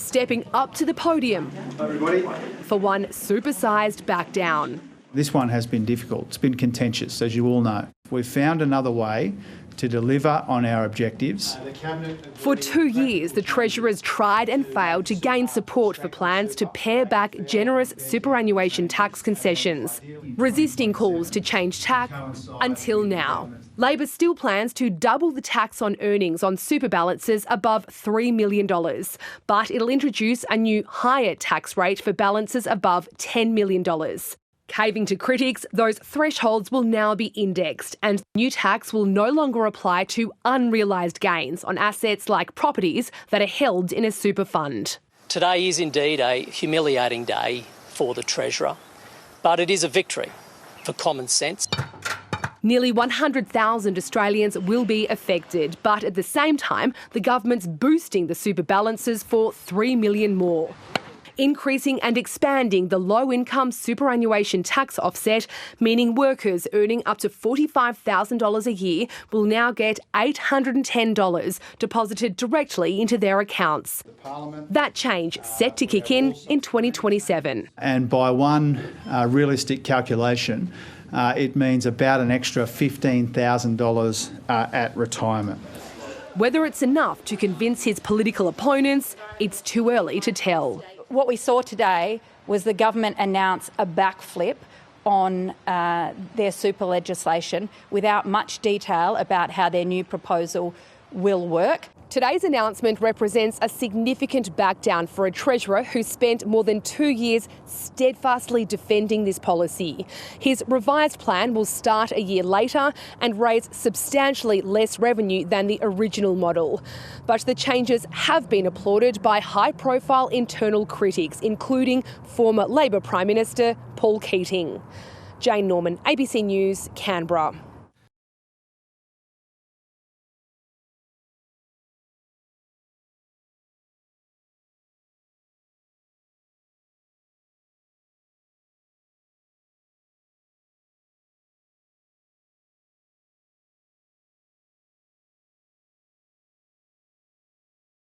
stepping up to the podium for one supersized back down. This one has been difficult. It's been contentious, as you all know. We've found another way to deliver on our objectives. For 2 years, the Treasurer's tried and failed to gain support for plans to pare back generous superannuation tax concessions, resisting calls to change tack until now. Labor still plans to double the tax on earnings on super balances above $3 million, but it'll introduce a new higher tax rate for balances above $10 million. Caving to critics, those thresholds will now be indexed and new tax will no longer apply to unrealised gains on assets like properties that are held in a super fund. Today is indeed a humiliating day for the Treasurer, but it is a victory for common sense. Nearly 100,000 Australians will be affected, but at the same time, the government's boosting the super balances for 3 million more. Increasing and expanding the low-income superannuation tax offset, meaning workers earning up to $45,000 a year will now get $810 deposited directly into their accounts. That change set to kick in 2027. And by one realistic calculation, it means about an extra $15,000 at retirement. Whether it's enough to convince his political opponents, it's too early to tell. What we saw today was the government announce a backflip on their super legislation without much detail about how their new proposal will work. Today's announcement represents a significant backdown for a Treasurer who spent more than 2 years steadfastly defending this policy. His revised plan will start a year later and raise substantially less revenue than the original model. But the changes have been applauded by high-profile internal critics, including former Labor Prime Minister Paul Keating. Jane Norman, ABC News, Canberra.